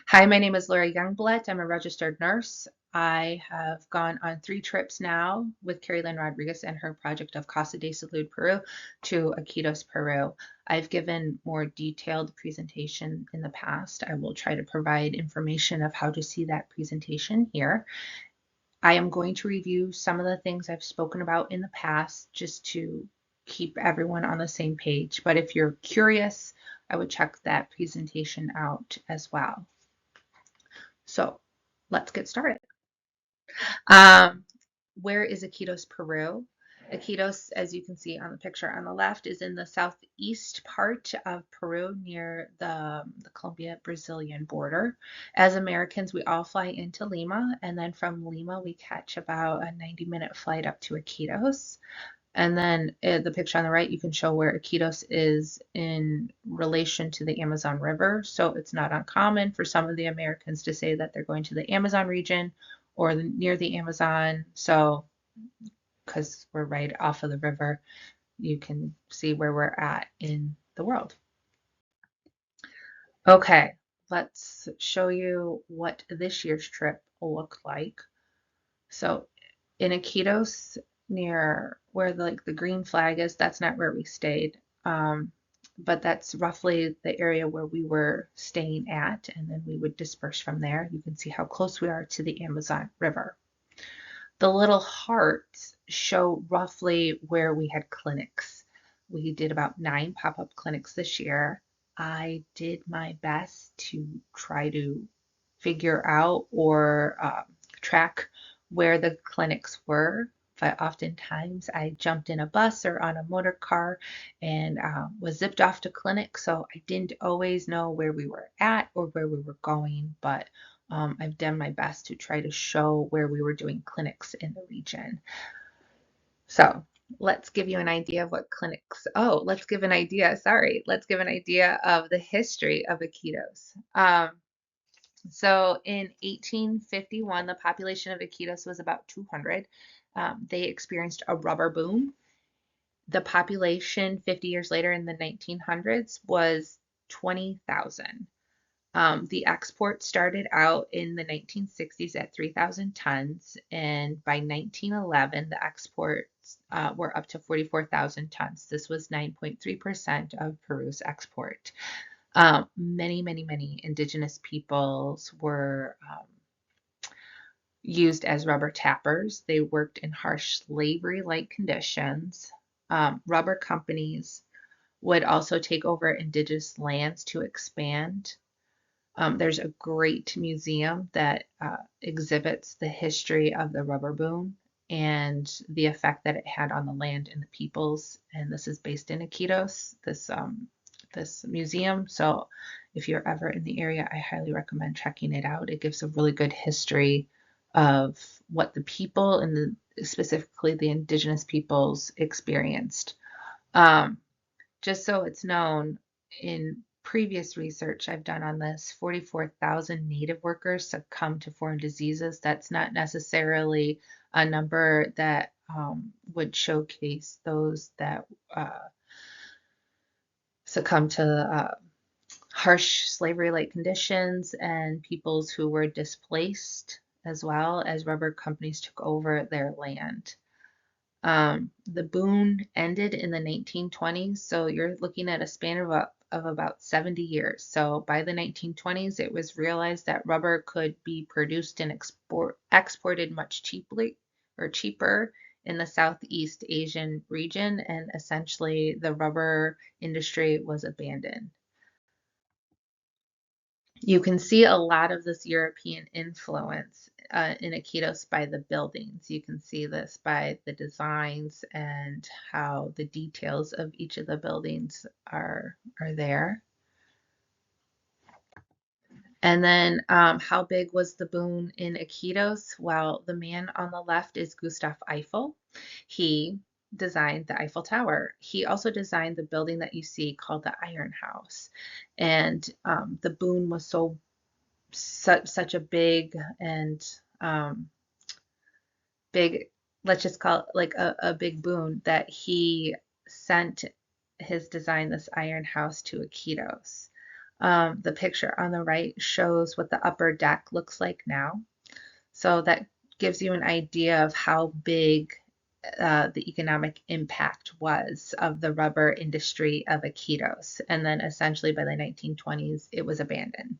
Hi, my name is Laura Youngblut. I'm a registered nurse. I have gone on 3 trips now with Carrie Lynn Rodriguez and her project of Casa de Salud Peru to Iquitos, Peru. I've given more detailed presentation in the past. I will try to provide information of how to see that presentation here. I am going to review some of the things I've spoken about in the past just to keep everyone on the same page. But if you're curious, I would check that presentation out as well. So let's get started. Um, where is Iquitos, Peru? Iquitos, as you can see on the picture on the left, is in the southeast part of Peru near the Colombia-Brazilian border. As Americans, we all fly into Lima, and then from Lima, we catch about a 90-minute flight up to Iquitos. And then the picture on the right, you can show where Iquitos is in relation to the Amazon River. So it's not uncommon for some of the Americans to say that they're going to the Amazon region or near the Amazon. So because we're right off of the river, you can see where we're at in the world. Okay, let's show you what this year's trip will look like. So in Iquitos, near where the green flag is, that's not where we stayed. But that's roughly the area where we were staying at, and then we would disperse from there. You can see how close we are to the Amazon River. The little hearts show roughly where we had clinics. We did about 9 pop-up clinics this year. I did my best to try to figure out or track where the clinics were. But oftentimes I jumped in a bus or on a motor car and was zipped off to clinic. So I didn't always know where we were at or where we were going, but I've done my best to try to show where we were doing clinics in the region. So let's give you an idea of what clinics, oh, let's give an idea, sorry, let's give an idea of the history of Iquitos. So in 1851, the population of Iquitos was about 200. They experienced a rubber boom. The population 50 years later in the 1900s was 20,000. The export started out in the 1960s at 3,000 tons, and by 1911, the exports were up to 44,000 tons. This was 9.3% of Peru's export. Many indigenous peoples were used as rubber tappers. They worked in harsh slavery-like conditions. Rubber companies would also take over indigenous lands to expand. There's a great museum that exhibits the history of the rubber boom and the effect that it had on the land and the peoples. And this is based in Iquitos, this museum. So if you're ever in the area, I highly recommend checking it out. It gives a really good history of what the people and specifically the indigenous peoples experienced. Just so it's known, in previous research I've done on this, 44,000 native workers succumbed to foreign diseases. That's not necessarily a number that would showcase those that succumb to harsh slavery-like conditions and peoples who were displaced as well as rubber companies took over their land. The boom ended in the 1920s, so you're looking at a span of about 70 years. So by the 1920s, it was realized that rubber could be produced and exported much cheaper in the Southeast Asian region, and essentially the rubber industry was abandoned. You can see a lot of this European influence in Iquitos by the buildings. You can see this by the designs and how the details of each of the buildings are there. And then how big was the boom in Iquitos? Well, the man on the left is Gustav Eiffel. He designed the Eiffel Tower. He also designed the building that you see called the Iron House. And the boom was such a big and big, let's just call it like a big boon that he sent his design, this iron house, to Iquitos. The picture on the right shows what the upper deck looks like now. So that gives you an idea of how big the economic impact was of the rubber industry of Iquitos. And then essentially by the 1920s, it was abandoned.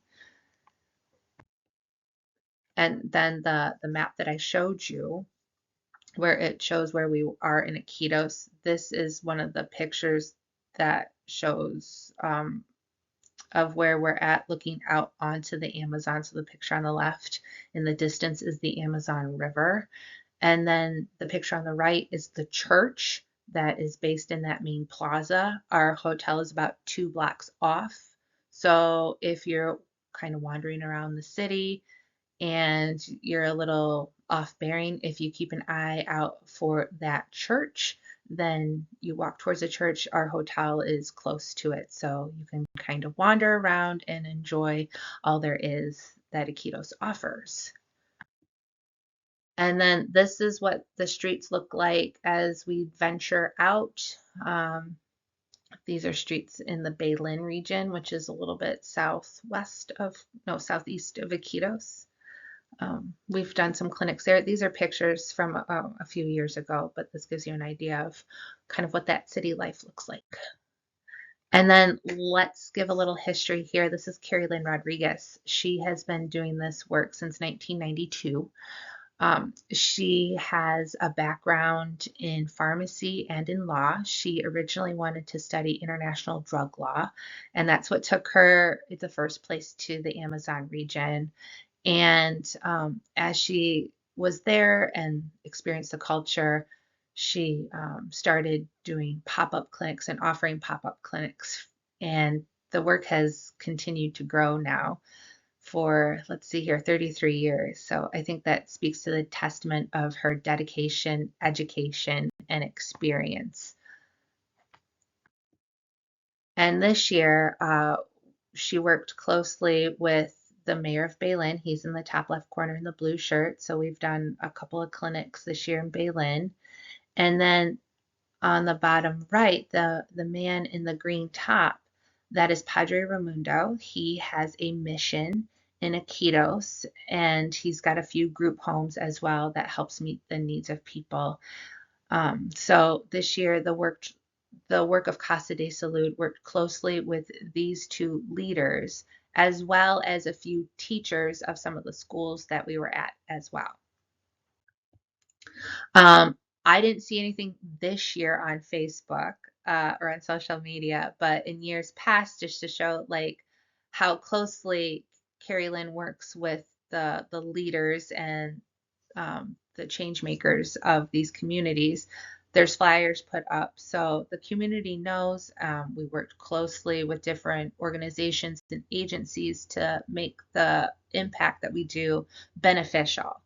And then the map that I showed you, where it shows where we are in Iquitos, this is one of the pictures that shows of where we're at looking out onto the Amazon. So the picture on the left in the distance is the Amazon River. And then the picture on the right is the church that is based in that main plaza. Our hotel is about 2 blocks off. So if you're kind of wandering around the city and you're a little off bearing, if you keep an eye out for that church, then you walk towards the church. Our hotel is close to it. So you can kind of wander around and enjoy all there is that Iquitos offers. And then this is what the streets look like as we venture out. Um, these are streets in the Baylin region, which is a little bit southwest of, no, southeast of Iquitos. We've done some clinics there. These are pictures from a few years ago, but this gives you an idea of kind of what that city life looks like. And then let's give a little history here. This is Carrie Lynn Rodriguez. She has been doing this work since 1992. She has a background in pharmacy and in law. She originally wanted to study international drug law, and that's what took her in the first place to the Amazon region. And as she was there and experienced the culture, she started doing pop-up clinics and offering pop-up clinics. And the work has continued to grow now for, let's see here, 33 years. So I think that speaks to the testament of her dedication, education, and experience. And this year, she worked closely with the mayor of Baylin. He's in the top left corner in the blue shirt. So we've done a couple of clinics this year in Baylin. And then on the bottom right, the man in the green top, that is Padre Raimundo. He has a mission in Iquitos, and he's got a few group homes as well that helps meet the needs of people. So this year, the work of Casa de Salud worked closely with these two leaders, as well as a few teachers of some of the schools that we were at as well. I didn't see anything this year on Facebook or on social media, but in years past, just to show like how closely Carrie Lynn works with the leaders and the change makers of these communities. There's flyers put up, so the community knows. We worked closely with different organizations and agencies to make the impact that we do beneficial.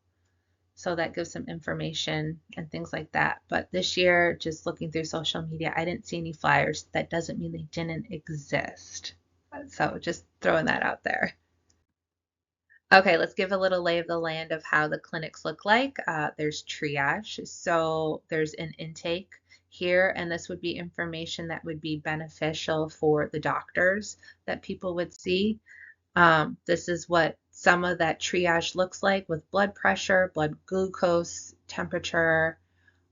So that gives some information and things like that. But this year, just looking through social media, I didn't see any flyers. That doesn't mean they didn't exist. So just throwing that out there. Okay, let's give a little lay of the land of how the clinics look like. There's triage. So there's an intake here, and this would be information that would be beneficial for the doctors that people would see. This is what some of that triage looks like with blood pressure, blood glucose, temperature,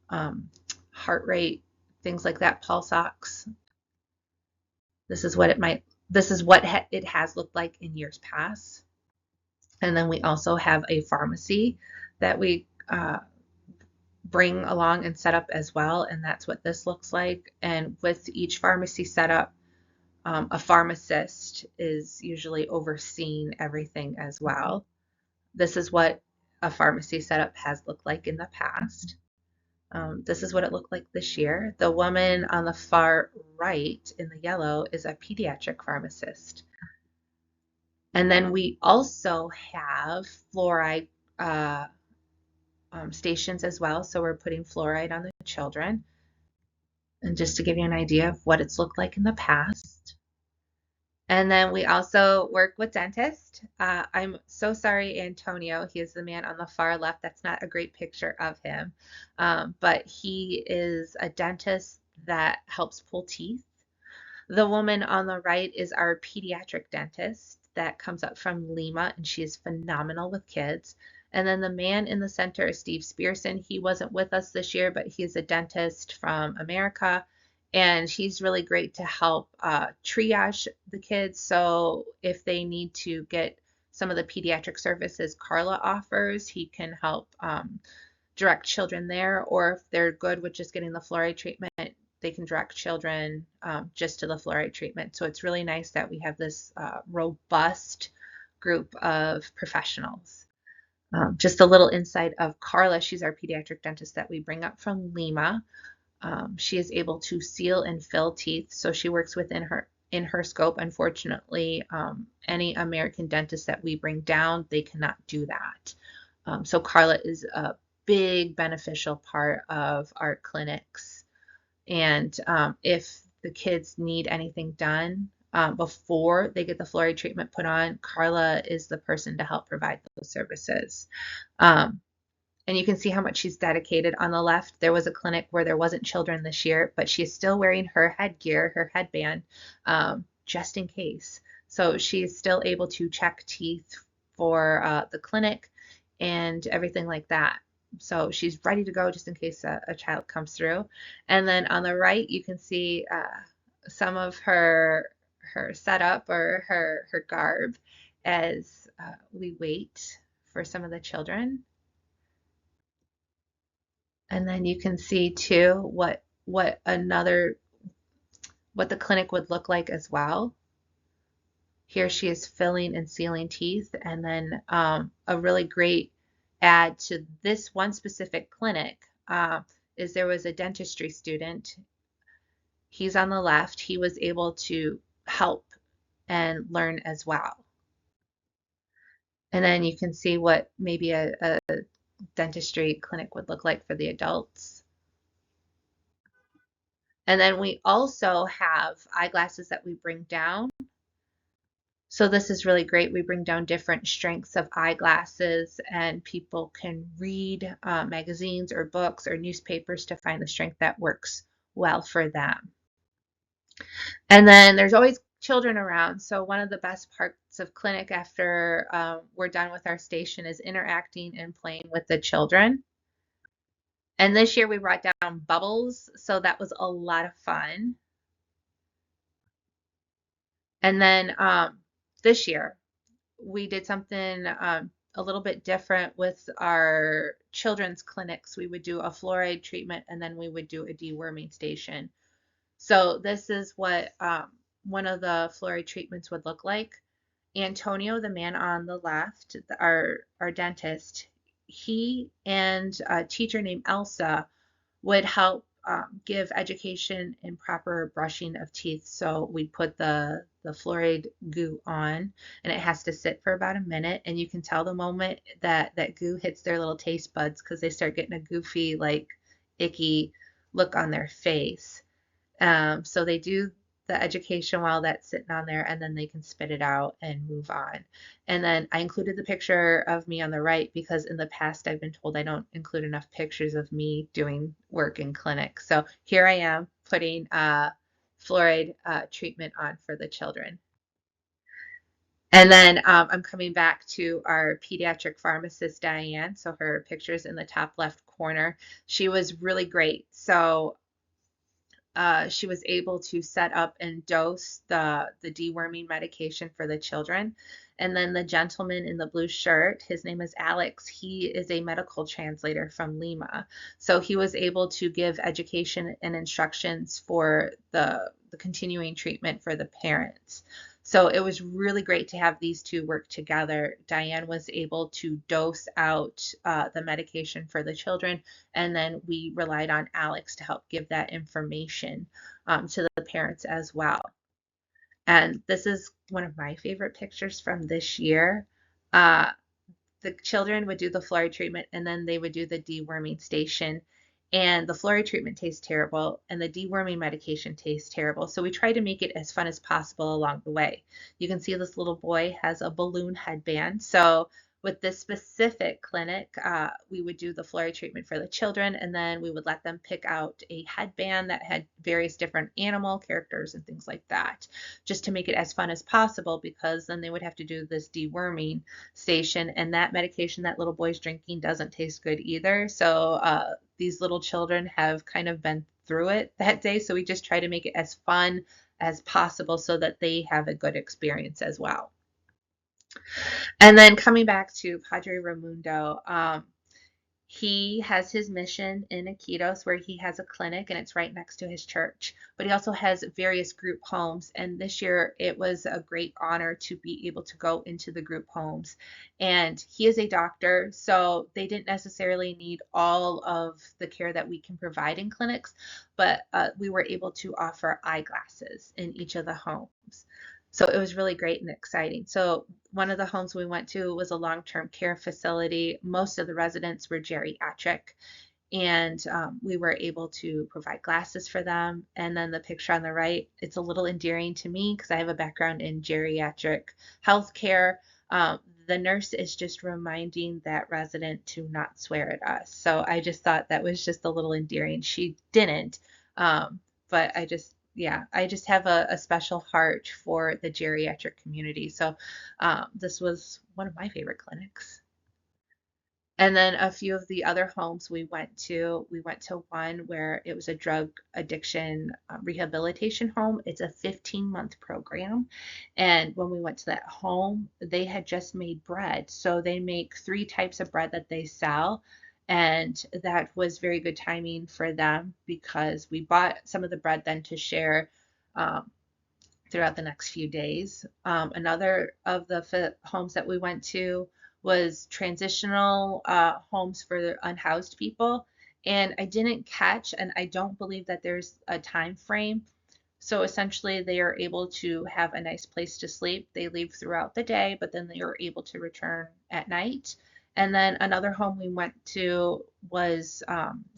heart rate, things like that, pulse ox. This is what it has looked like in years past. And then we also have a pharmacy that we bring along and set up as well. And that's what this looks like. And with each pharmacy setup, a pharmacist is usually overseeing everything as well. This is what a pharmacy setup has looked like in the past. This is what it looked like this year. The woman on the far right in the yellow is a pediatric pharmacist. And then we also have fluoride stations as well. So we're putting fluoride on the children. And just to give you an idea of what it's looked like in the past. And then we also work with dentists. I'm so sorry, Antonio. He is the man on the far left. That's not a great picture of him. But he is a dentist that helps pull teeth. The woman on the right is our pediatric dentist that comes up from Lima, and she is phenomenal with kids. And then the man in the center is Steve Spearson. He wasn't with us this year, but he's a dentist from America, and he's really great to help triage the kids. So if they need to get some of the pediatric services Carla offers, he can help direct children there, or if they're good with just getting the fluoride treatment, they can direct children just to the fluoride treatment. So it's really nice that we have this robust group of professionals. Just a little insight of Carla. She's our pediatric dentist that we bring up from Lima. She is able to seal and fill teeth, so she works within her in her scope. Unfortunately, any American dentist that we bring down, they cannot do that. So Carla is a big beneficial part of our clinics. And if the kids need anything done before they get the fluoride treatment put on, Carla is the person to help provide those services. Um, and you can see how much she's dedicated. On the left, there was a clinic where there wasn't children this year, but she's still wearing her headgear, her headband, just in case. So she is still able to check teeth for the clinic and everything like that. So she's ready to go just in case a child comes through. And then on the right, you can see some of her setup or her garb as we wait for some of the children. And then you can see too what the clinic would look like as well. Here she is filling and sealing teeth, and then a really great add to this one specific clinic is there was a dentistry student. He's on the left. He was able to help and learn as well. And then you can see what maybe a dentistry clinic would look like for the adults. And then we also have eyeglasses that we bring down. So this is really great. We bring down different strengths of eyeglasses, and people can read magazines or books or newspapers to find the strength that works well for them. And then there's always children around. So one of the best parts of clinic after we're done with our station is interacting and playing with the children. And this year we brought down bubbles, so that was a lot of fun. And then this year we did something a little bit different with our children's clinics. We would do a fluoride treatment, and then we would do a deworming station. So this is what one of the fluoride treatments would look like. Antonio, the man on the left, our dentist, he and a teacher named Elsa would help give education in proper brushing of teeth. So we put the fluoride goo on, and it has to sit for about a minute. And you can tell the moment that that goo hits their little taste buds, because they start getting a goofy, like icky look on their face. So they do the education while that's sitting on there, and then they can spit it out and move on. And then I included the picture of me on the right because in the past I've been told I don't include enough pictures of me doing work in clinic. So here I am putting fluoride treatment on for the children. And then I'm coming back to our pediatric pharmacist, Diane. So her picture's in the top left corner. She was really great. So she was able to set up and dose the deworming medication for the children. And then the gentleman in the blue shirt, his name is Alex. He is a medical translator from Lima. So he was able to give education and instructions for the continuing treatment for the parents. So it was really great to have these two work together. Diane was able to dose out the medication for the children, and then we relied on Alex to help give that information to the parents as well. And this is one of my favorite pictures from this year. Uh, the children would do the fluoride treatment, and then they would do the deworming station. And the fluoride treatment tastes terrible, and the deworming medication tastes terrible. So we try to make it as fun as possible along the way. You can see this little boy has a balloon headband. So with this specific clinic, we would do the fluoride treatment for the children, and then we would let them pick out a headband that had various different animal characters and things like that, just to make it as fun as possible, because then they would have to do this deworming station, and that medication that little boy's drinking doesn't taste good either. So these little children have kind of been through it that day, so we just try to make it as fun as possible so that they have a good experience as well. And then coming back to Padre Raimundo, he has his mission in Iquitos where he has a clinic and it's right next to his church. But he also has various group homes. And this year it was a great honor to be able to go into the group homes. And he is a doctor, so they didn't necessarily need all of the care that we can provide in clinics, but we were able to offer eyeglasses in each of the homes. So it was really great and exciting. So one of the homes we went to was a long-term care facility. Most of the residents were geriatric, and we were able to provide glasses for them. And then the picture on the right, it's a little endearing to me because I have a background in geriatric healthcare. The nurse is just reminding that resident to not swear at us. So I just thought that was just a little endearing. She didn't, but yeah, I just have a special heart for the geriatric community. So this was one of my favorite clinics. And then a few of the other homes we went to one where it was a drug addiction rehabilitation home. It's a 15-month program. And when we went to that home, they had just made bread. So they make three types of bread that they sell. And that was very good timing for them because we bought some of the bread then to share um, throughout the next few days. Another of the homes that we went to was transitional homes for unhoused people. And I didn't catch, and I don't believe that there's a time frame. So essentially, they are able to have a nice place to sleep. They leave throughout the day, but then they are able to return at night. And then another home we went to was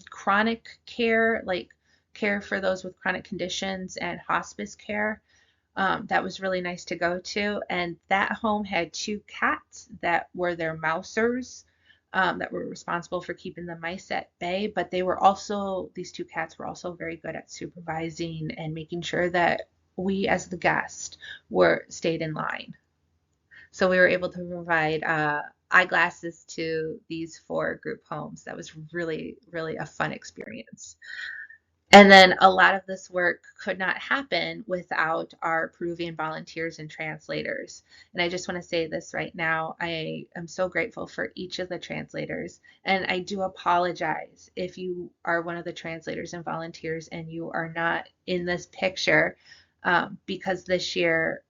chronic care, like care for those with chronic conditions and hospice care. That was really nice to go to. And that home had two cats that were their mousers, that were responsible for keeping the mice at bay. But these two cats were also very good at supervising and making sure that we as the guest stayed in line. So we were able to provide eyeglasses to these four group homes. That was really, really a fun experience. And then a lot of this work could not happen without our Peruvian volunteers and translators. And I just want to say this right now. I am so grateful for each of the translators. And I do apologize if you are one of the translators and volunteers and you are not in this picture, because this year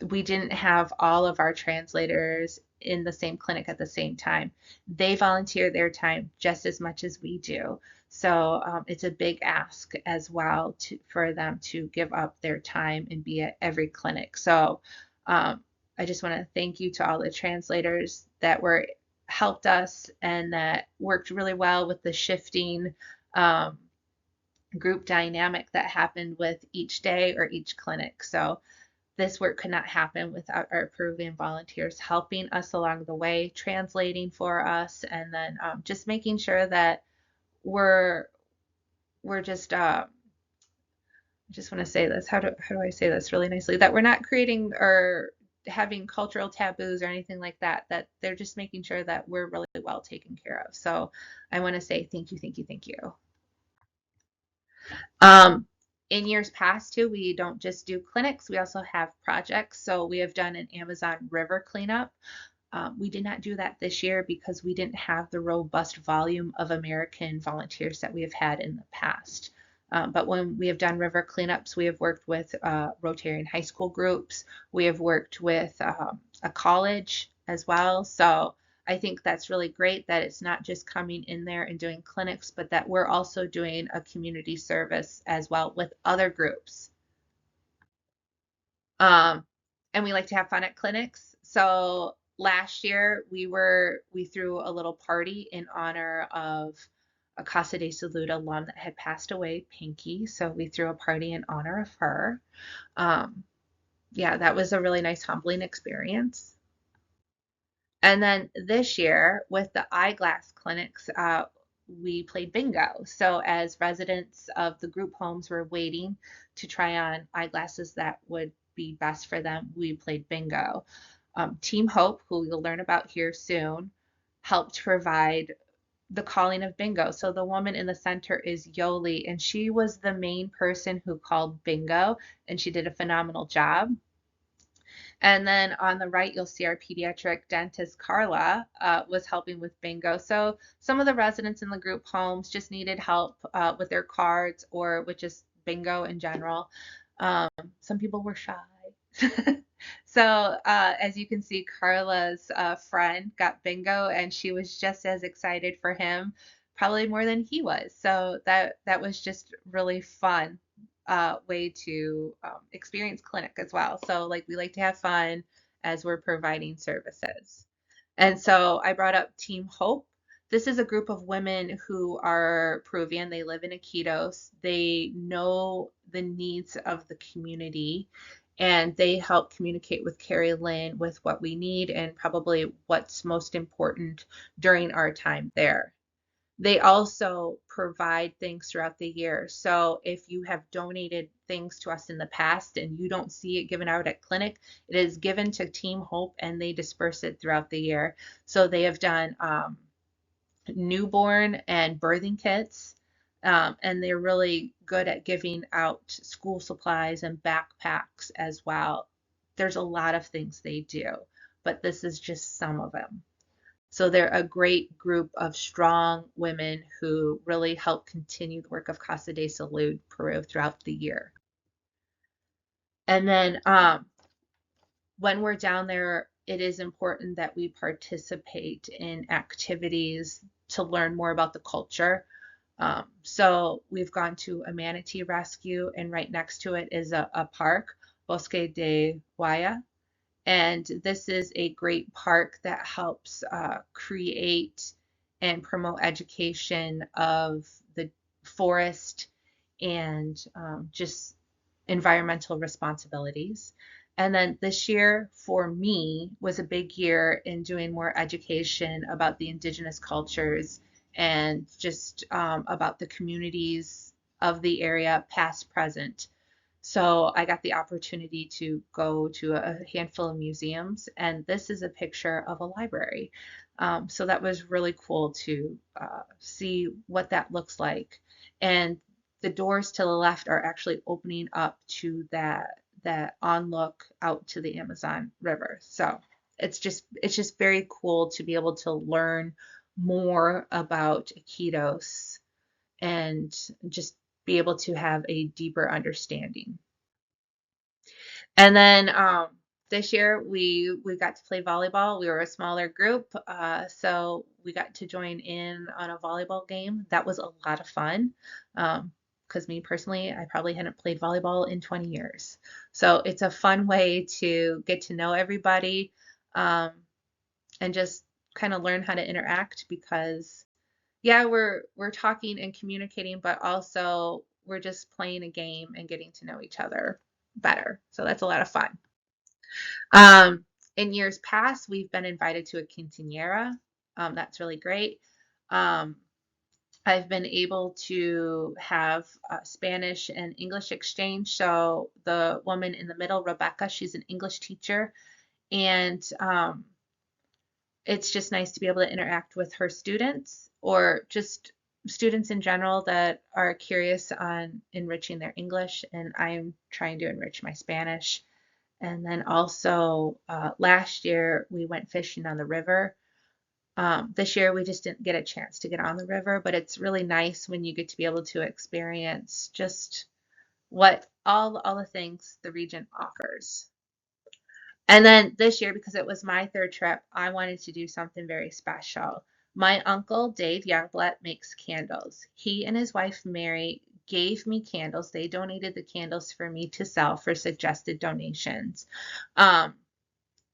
we didn't have all of our translators in the same clinic at the same time. They volunteer their time just as much as we do. So it's a big ask as well for them to give up their time and be at every clinic. So I just want to thank you to all the translators that helped us and that worked really well with the shifting group dynamic that happened with each day or each clinic. So this work could not happen without our Peruvian volunteers helping us along the way, translating for us, and then just making sure that we're just I just want to say this. How do I say this really nicely? That we're not creating or having cultural taboos or anything like that. That they're just making sure that we're really well taken care of. So I want to say thank you, thank you, thank you. Um, in years past too, we don't just do clinics, we also have projects. So we have done an Amazon River cleanup. We did not do that this year because we didn't have the robust volume of American volunteers that we have had in the past. But when we have done river cleanups, we have worked with Rotarian high school groups. We have worked with a college as well. So I think that's really great that it's not just coming in there and doing clinics, but that we're also doing a community service as well with other groups. Um, and we like to have fun at clinics. So last year we threw a little party in honor of a Casa de Salud alum that had passed away, Pinky. So we threw a party in honor of her. Um, yeah, that was a really nice humbling experience. And then this year with the eyeglass clinics, we played bingo. So as residents of the group homes were waiting to try on eyeglasses that would be best for them, we played bingo. Team Hope, who you'll learn about here soon, helped provide the calling of bingo. So the woman in the center is Yoli, and she was the main person who called bingo, and she did a phenomenal job. And then on the right, you'll see our pediatric dentist, Carla, was helping with bingo. So some of the residents in the group homes just needed help with their cards or with just bingo in general. Um, some people were shy. So as you can see, Carla's friend got bingo, and she was just as excited for him, probably more than he was. So that was just really fun way to experience clinic as well. So like we like to have fun as we're providing services. And so I brought up Team Hope. This is a group of women who are Peruvian. They live in Iquitos. They know the needs of the community, and they help communicate with Carrie Lynn with what we need and probably what's most important during our time there. They also provide things throughout the year. So if you have donated things to us in the past and you don't see it given out at clinic, it is given to Team Hope and they disperse it throughout the year. So they have done newborn and birthing kits, and they're really good at giving out school supplies and backpacks as well. There's a lot of things they do, but this is just some of them. So they're a great group of strong women who really help continue the work of Casa de Salud Peru throughout the year. And then when we're down there, it is important that we participate in activities to learn more about the culture. So we've gone to a manatee rescue, and right next to it is a park, Bosque de Guaya. And this is a great park that helps create and promote education of the forest and just environmental responsibilities. And then this year for me was a big year in doing more education about the indigenous cultures and just about the communities of the area, past, present. So I got the opportunity to go to a handful of museums, and this is a picture of a library. So that was really cool to see what that looks like. And the doors to the left are actually opening up to that on look out to the Amazon River. So it's just very cool to be able to learn more about Iquitos and just be able to have a deeper understanding. And then this year we got to play volleyball. We were a smaller group, so we got to join in on a volleyball game. That was a lot of fun. Because me personally, I probably hadn't played volleyball in 20 years. So it's a fun way to get to know everybody, and just kind of learn how to interact because yeah, we're talking and communicating, but also we're just playing a game and getting to know each other better. So that's a lot of fun. In years past, we've been invited to a quinceañera. That's really great. Um, I've been able to have Spanish and English exchange. So the woman in the middle, Rebecca, she's an English teacher, and it's just nice to be able to interact with her students or just students in general that are curious on enriching their English, and I'm trying to enrich my Spanish. And then also last year we went fishing on the river. This year we just didn't get a chance to get on the river, but it's really nice when you get to be able to experience just what all the things the region offers. And then this year, because it was my third trip, I wanted to do something very special. My uncle, Dave Youngblut, makes candles. He and his wife, Mary, gave me candles. They donated the candles for me to sell for suggested donations. Um,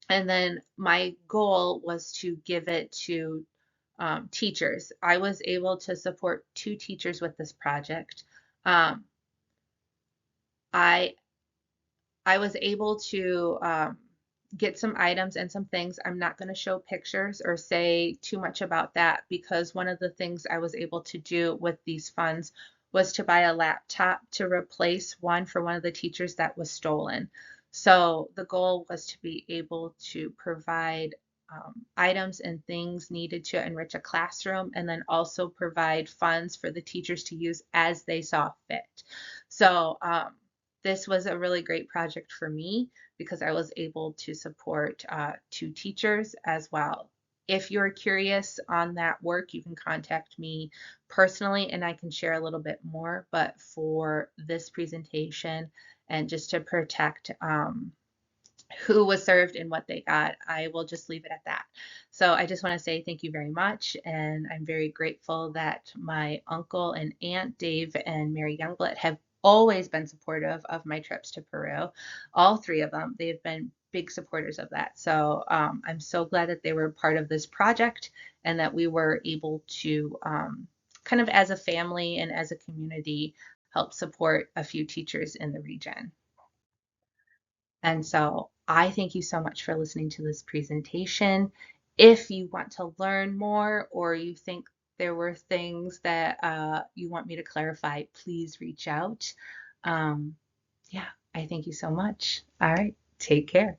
and then my goal was to give it to teachers. I was able to support 2 teachers with this project. Um, I I was able to get some items and some things. I'm not going to show pictures or say too much about that because one of the things I was able to do with these funds was to buy a laptop to replace one for one of the teachers that was stolen. So the goal was to be able to provide items and things needed to enrich a classroom, and then also provide funds for the teachers to use as they saw fit. So this was a really great project for me because I was able to support two teachers as well. If you're curious on that work, you can contact me personally and I can share a little bit more. But for this presentation and just to protect who was served and what they got, I will just leave it at that. So I just want to say thank you very much. And I'm very grateful that my uncle and aunt, Dave and Mary Youngblut, have always been supportive of my trips to Peru. All three of them, they have been big supporters of that. So I'm so glad that they were part of this project and that we were able to kind of as a family and as a community help support a few teachers in the region. And so I thank you so much for listening to this presentation. If you want to learn more or you think there were things that you want me to clarify, please reach out. Um, yeah, I thank you so much. All right, take care.